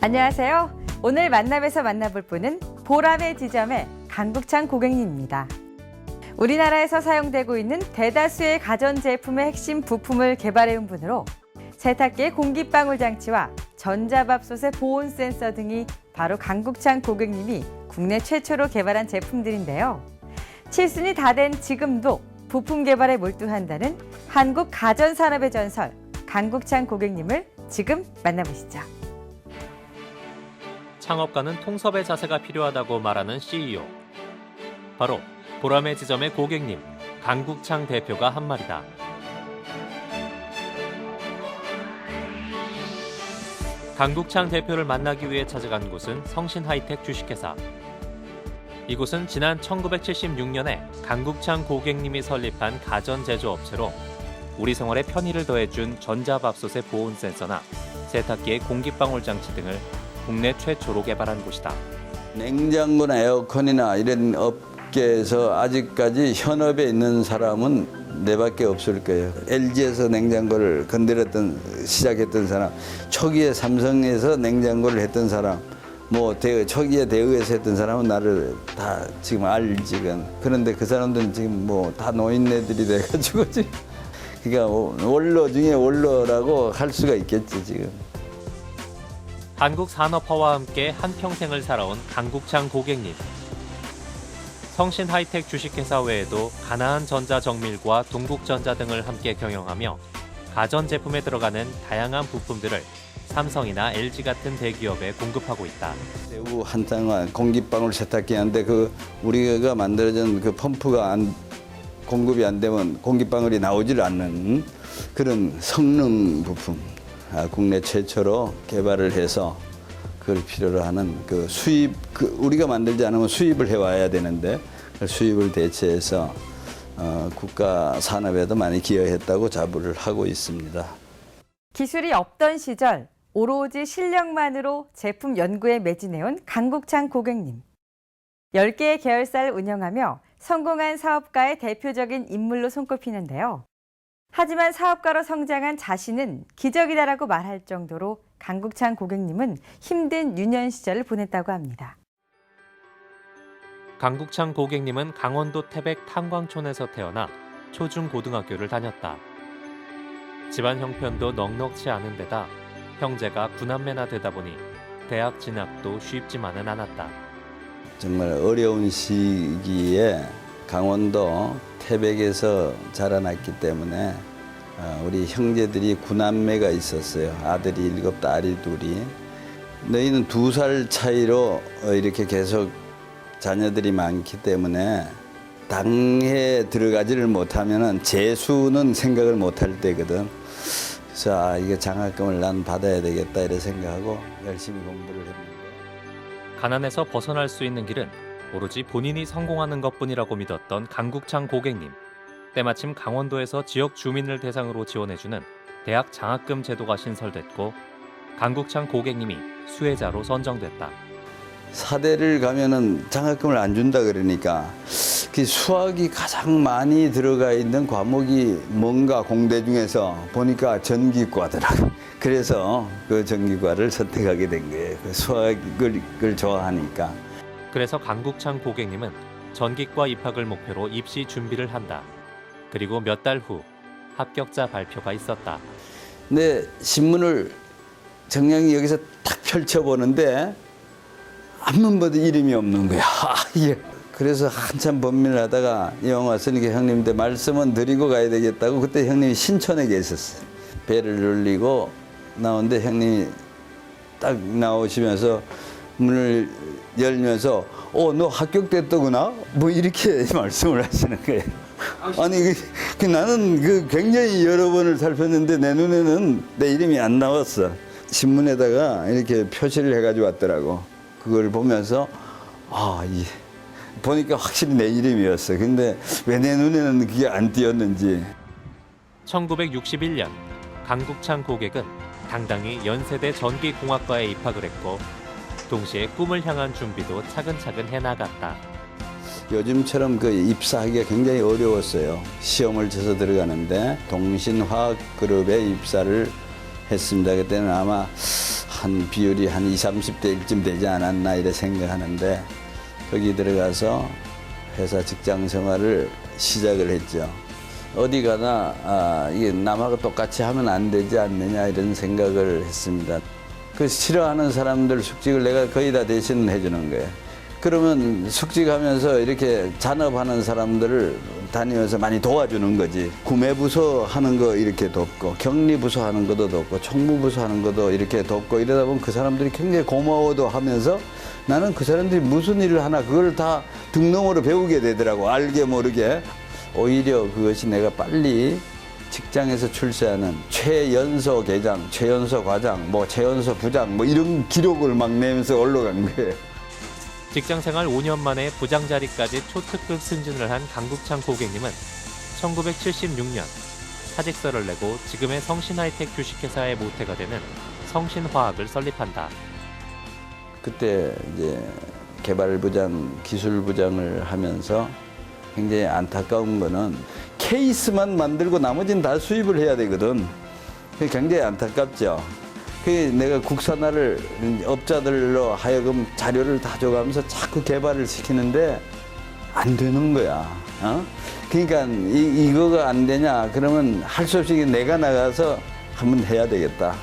안녕하세요. 오늘 만남에서 만나볼 분은 보람의 지점의 강국창 고객님입니다. 우리나라에서 사용되고 있는 대다수의 가전제품의 핵심 부품을 개발해온 분으로 세탁기의 공기방울 장치와 전자밥솥의 보온 센서 등이 바로 강국창 고객님이 국내 최초로 개발한 제품들인데요. 7순이 다 된 지금도 부품 개발에 몰두한다는 한국 가전산업의 전설 강국창 고객님을 지금 만나보시죠. 창업가는 통섭의 자세가 필요하다고 말하는 CEO. 바로 보람의 지점의 고객님, 강국창 대표가 한 말이다. 강국창 대표를 만나기 위해 찾아간 곳은 성신하이텍 주식회사. 이곳은 지난 1976년에 강국창 고객님이 설립한 가전제조업체로 우리 생활에 편의를 더해준 전자밥솥의 보온 센서나 세탁기의 공기방울 장치 등을 국내 최초로 개발한 곳이다. 냉장고나 에어컨이나 이런 업계에서 아직까지 현업에 있는 사람은 내밖에 없을 거예요. LG에서 냉장고를 시작했던 사람, 초기에 삼성에서 냉장고를 했던 사람, 초기에 대우에서 했던 사람은 나를 다 지금 알지. 그런데 그 사람들은 지금 다 노인네들이 돼가지고 지금. 그러니까 원로 중에 원로라고 할 수가 있겠지 지금. 한국 산업화와 함께 한평생을 살아온 강국창 고객님. 성신하이텍 주식회사 외에도 가나안 전자정밀과 동국전자 등을 함께 경영하며 가전제품에 들어가는 다양한 부품들을 삼성이나 LG 같은 대기업에 공급하고 있다. 대우 한창 공기방울 세탁기인데 우리가 만들어진 그 펌프가 공급이 안 되면 공기방울이 나오질 않는 그런 성능 부품. 국내 최초로 개발을 해서 그걸 필요로 하는 우리가 만들지 않으면 수입을 해와야 되는데 그 수입을 대체해서 국가 산업에도 많이 기여했다고 자부를 하고 있습니다. 기술이 없던 시절 오로지 실력만으로 제품 연구에 매진해온 강국창 고객님. 10개의 계열사를 운영하며 성공한 사업가의 대표적인 인물로 손꼽히는데요. 하지만 사업가로 성장한 자신은 기적이다라고 말할 정도로 강국창 고객님은 힘든 유년 시절을 보냈다고 합니다. 강국창 고객님은 강원도 태백 탄광촌에서 태어나 초중고등학교를 다녔다. 집안 형편도 넉넉지 않은 데다 형제가 9남매나 되다 보니 대학 진학도 쉽지만은 않았다. 정말 어려운 시기에 강원도 태백에서 자라났기 때문에 우리 형제들이 9남매가 있었어요. 아들이 7, 딸이 2. 너희는 2살 차이로 이렇게 계속 자녀들이 많기 때문에 당에 들어가지를 못하면 재수는 생각을 못할 때거든. 그래서 이게 장학금을 난 받아야 되겠다 이래 생각하고 열심히 공부를 했는데. 가난에서 벗어날 수 있는 길은 오로지 본인이 성공하는 것뿐이라고 믿었던 강국창 고객님. 때마침 강원도에서 지역 주민을 대상으로 지원해주는 대학 장학금 제도가 신설됐고 강국창 고객님이 수혜자로 선정됐다. 사대를 가면은 장학금을 안 준다 그러니까 그 수학이 가장 많이 들어가 있는 과목이 뭔가 공대 중에서 보니까 전기과더라고. 그래서 그 전기과를 선택하게 된 거예요. 그 수학을 좋아하니까. 그래서 강국창 고객님은 전기과 입학을 목표로 입시 준비를 한다. 그리고 몇 달 후 합격자 발표가 있었다. 근데 신문을 정량이 여기서 딱 펼쳐보는데 한번 봐도 이름이 없는 거야. 그래서 한참 범민을 하다가 영 왔으니까 형님한테 말씀은 드리고 가야 되겠다고 그때 형님이 신촌에 계셨어요. 배를 눌리고 나오는데 형님이 딱 나오시면서 문을 열면서 너 합격됐더구나? 이렇게 말씀을 하시는 거예요. 아니 나는 굉장히 여러 번을 살폈는데 내 눈에는 내 이름이 안 나왔어. 신문에다가 이렇게 표시를 해가지고 왔더라고. 그걸 보면서 보니까 확실히 내 이름이었어. 근데 왜 내 눈에는 그게 안 띄었는지. 1961년 강국창 고객은 당당히 연세대 전기공학과에 입학을 했고 동시에 꿈을 향한 준비도 차근차근 해나갔다. 요즘처럼 입사하기가 굉장히 어려웠어요. 시험을 쳐서 들어가는데 동신화학그룹에 입사를 했습니다. 그때는 아마 한 비율이 한 20, 30대 1쯤 되지 않았나 이래 생각하는데 거기 들어가서 회사 직장 생활을 시작을 했죠. 어디 가나 이게 남하고 똑같이 하면 안 되지 않느냐 이런 생각을 했습니다. 그 싫어하는 사람들 숙직을 내가 거의 다 대신해 주는 거예요. 그러면 숙직하면서 이렇게 잔업하는 사람들을 다니면서 많이 도와주는 거지. 구매부서 하는 거 이렇게 돕고, 격리부서 하는 것도 돕고, 총무부서 하는 것도 이렇게 돕고, 이러다 보면 그 사람들이 굉장히 고마워도 하면서 나는 그 사람들이 무슨 일을 하나 그걸 다 등록으로 배우게 되더라고. 알게 모르게. 오히려 그것이 내가 빨리 직장에서 출세하는 최연소 계장, 최연소 과장, 뭐 최연소 부장 뭐 이런 기록을 막 내면서 올라간 거예요. 직장생활 5년 만에 부장 자리까지 초특급 승진을 한 강국창 고객님은 1976년 사직서를 내고 지금의 성신하이텍 주식회사의 모태가 되는 성신화학을 설립한다. 그때 이제 개발부장, 기술부장을 하면서 굉장히 안타까운 거는 케이스만 만들고 나머지는 다 수입을 해야 되거든. 그게 굉장히 안타깝죠. 내가 국산화를 업자들로 하여금 자료를 다 줘가면서 자꾸 개발을 시키는데 안 되는 거야. 그러니까 이거가 안 되냐 그러면 할 수 없이 내가 나가서 한번 해야 되겠다.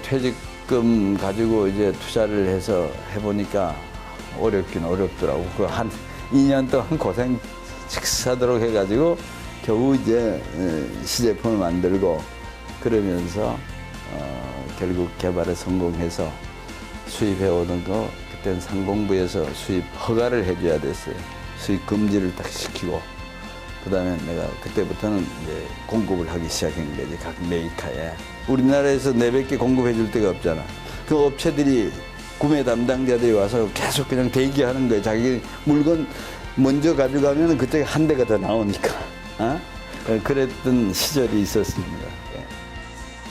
퇴직금 가지고 이제 투자를 해서 해보니까 어렵긴 어렵더라고. 그 한 2년 동안 고생 식사도록 해가지고 겨우 이제 시제품을 만들고 그러면서 결국 개발에 성공해서 수입해 오던 거 그때는 상공부에서 수입 허가를 해줘야 됐어요. 수입 금지를 딱 시키고 그다음에 내가 그때부터는 이제 공급을 하기 시작한 거지. 각 메이커에. 우리나라에서 내밖에 공급해 줄 데가 없잖아. 그 업체들이 구매 담당자들이 와서 계속 그냥 대기하는 거예요. 자기 물건 먼저 가져가면 그때 한 대가 더 나오니까. 그랬던 시절이 있었습니다.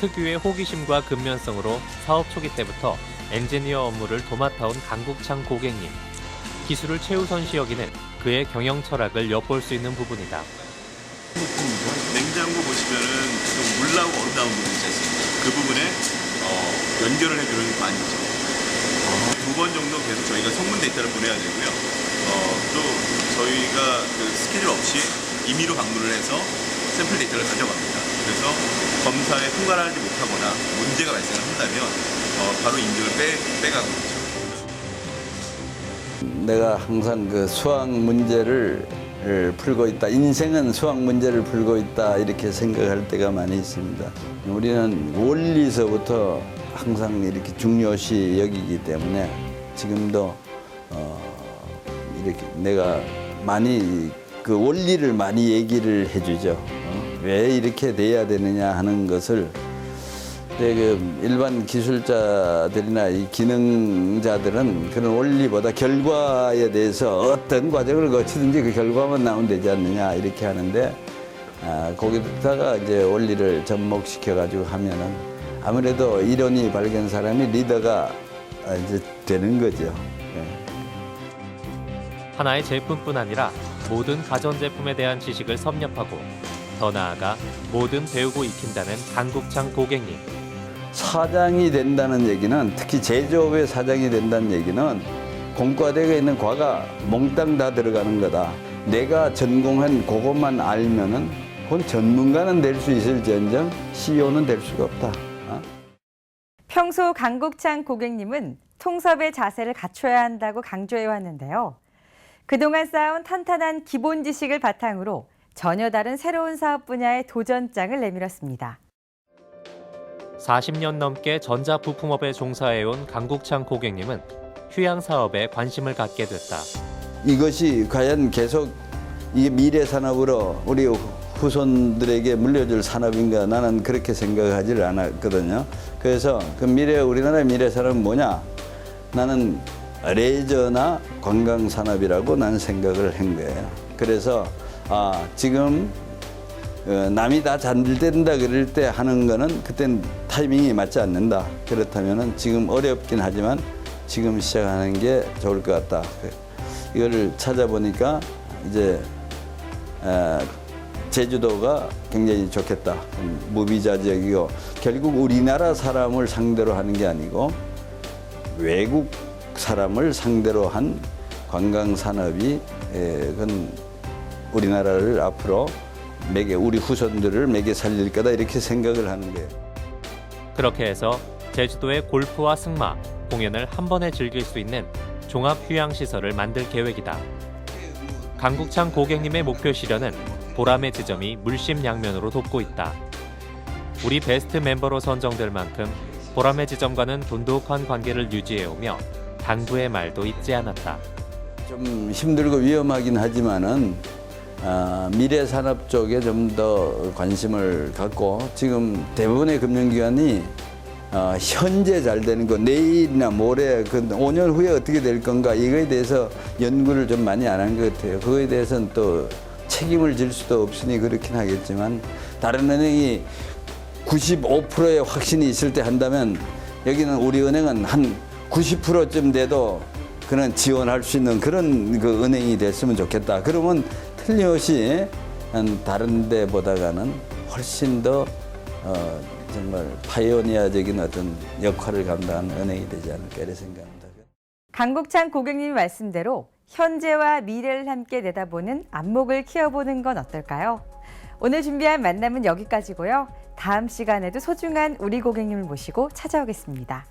특유의 호기심과 근면성으로 사업 초기 때부터 엔지니어 업무를 도맡아온 강국창 고객님. 기술을 최우선시 여기는 그의 경영 철학을 엿볼 수 있는 부분이다. 냉장고 보시면은 물 나오고 얼음 나오는 부분이 있지 않습니까? 그 부분에 연결을 해주는 관이죠. 두 번 정도 계속 저희가 성분 데이터를 보내야 되고요. 또 저희가 그 스케줄 없이 임의로 방문을 해서 샘플 데이터를 가져갑니다. 그래서 검사에 통과를 하지 못하거나 문제가 발생을 한다면 바로 인증을 빼가고 있죠. 내가 항상 그 수학 문제를 풀고 있다. 인생은 수학 문제를 풀고 있다. 이렇게 생각할 때가 많이 있습니다. 우리는 원리서부터 항상 이렇게 중요시 여기기 때문에 지금도 이렇게 내가 많이 그 원리를 많이 얘기를 해주죠. 왜 이렇게 돼야 되느냐 하는 것을 그 일반 기술자들이나 이 기능자들은 그런 원리보다 결과에 대해서 어떤 과정을 거치든지 그 결과만 나오면 되지 않느냐 이렇게 하는데 거기다가 이제 원리를 접목시켜 가지고 하면은 아무래도 이론이 밝은 사람이 리더가 이제 되는 거죠. 하나의 제품뿐 아니라 모든 가전제품에 대한 지식을 섭렵하고 더 나아가 뭐든 배우고 익힌다는 강국창 고객님. 사장이 된다는 얘기는 특히 제조업의 사장이 된다는 얘기는 공과대가 있는 과가 몽땅 다 들어가는 거다. 내가 전공한 그것만 알면은 그건 전문가는 될 수 있을지언정 CEO는 될 수가 없다. 평소 강국창 고객님은 통섭의 자세를 갖춰야 한다고 강조해 왔는데요. 그동안 쌓아온 탄탄한 기본 지식을 바탕으로 전혀 다른 새로운 사업 분야의 도전장을 내밀었습니다. 40년 넘게 전자부품업에 종사해온 강국창 고객님은 휴양 사업에 관심을 갖게 됐다. 이것이 과연 계속 이 미래 산업으로 우리 후손들에게 물려줄 산업인가 나는 그렇게 생각하지를 않았거든요. 그래서 그 우리나라의 미래 산업은 뭐냐? 나는 레저나 관광 산업이라고 나는 생각을 한 거예요. 그래서 지금 남이 다 잘 된다 그럴 때 하는 거는 그땐 타이밍이 맞지 않는다. 그렇다면은 지금 어렵긴 하지만 지금 시작하는 게 좋을 것 같다. 이거를 찾아보니까 이제 제주도가 굉장히 좋겠다. 무비자 지역이고 결국 우리나라 사람을 상대로 하는 게 아니고 외국 사람을 상대로 한 관광 산업이 그건 우리나라를 앞으로 우리 후손들을 매개 살릴 거다 이렇게 생각을 하는 거예요. 그렇게 해서 제주도의 골프와 승마, 공연을 한 번에 즐길 수 있는 종합휴양시설을 만들 계획이다. 강국창 고객님의 목표 실현은 보람의 지점이 물심양면으로 돕고 있다. 우리 베스트 멤버로 선정될 만큼 보람의 지점과는 돈독한 관계를 유지해오며 당부의 말도 잊지 않았다. 좀 힘들고 위험하긴 하지만은 미래 산업 쪽에 좀 더 관심을 갖고 지금 대부분의 금융기관이 현재 잘 되는 거 내일이나 모레 그 5년 후에 어떻게 될 건가 이거에 대해서 연구를 좀 많이 안 한 것 같아요. 그거에 대해서는 또 책임을 질 수도 없으니 그렇긴 하겠지만 다른 은행이 95%의 확신이 있을 때 한다면 여기는 우리 은행은 한 90%쯤 돼도 그런 지원할 수 있는 그런 그 은행이 됐으면 좋겠다. 그러면 틀림없이 다른 데보다가는 훨씬 더 정말 파이오니아적인 어떤 역할을 감당하는 은행이 되지 않을까 이렇게 생각합니다. 강국창 고객님 말씀대로 현재와 미래를 함께 내다보는 안목을 키워보는 건 어떨까요? 오늘 준비한 만남은 여기까지고요. 다음 시간에도 소중한 우리 고객님을 모시고 찾아오겠습니다.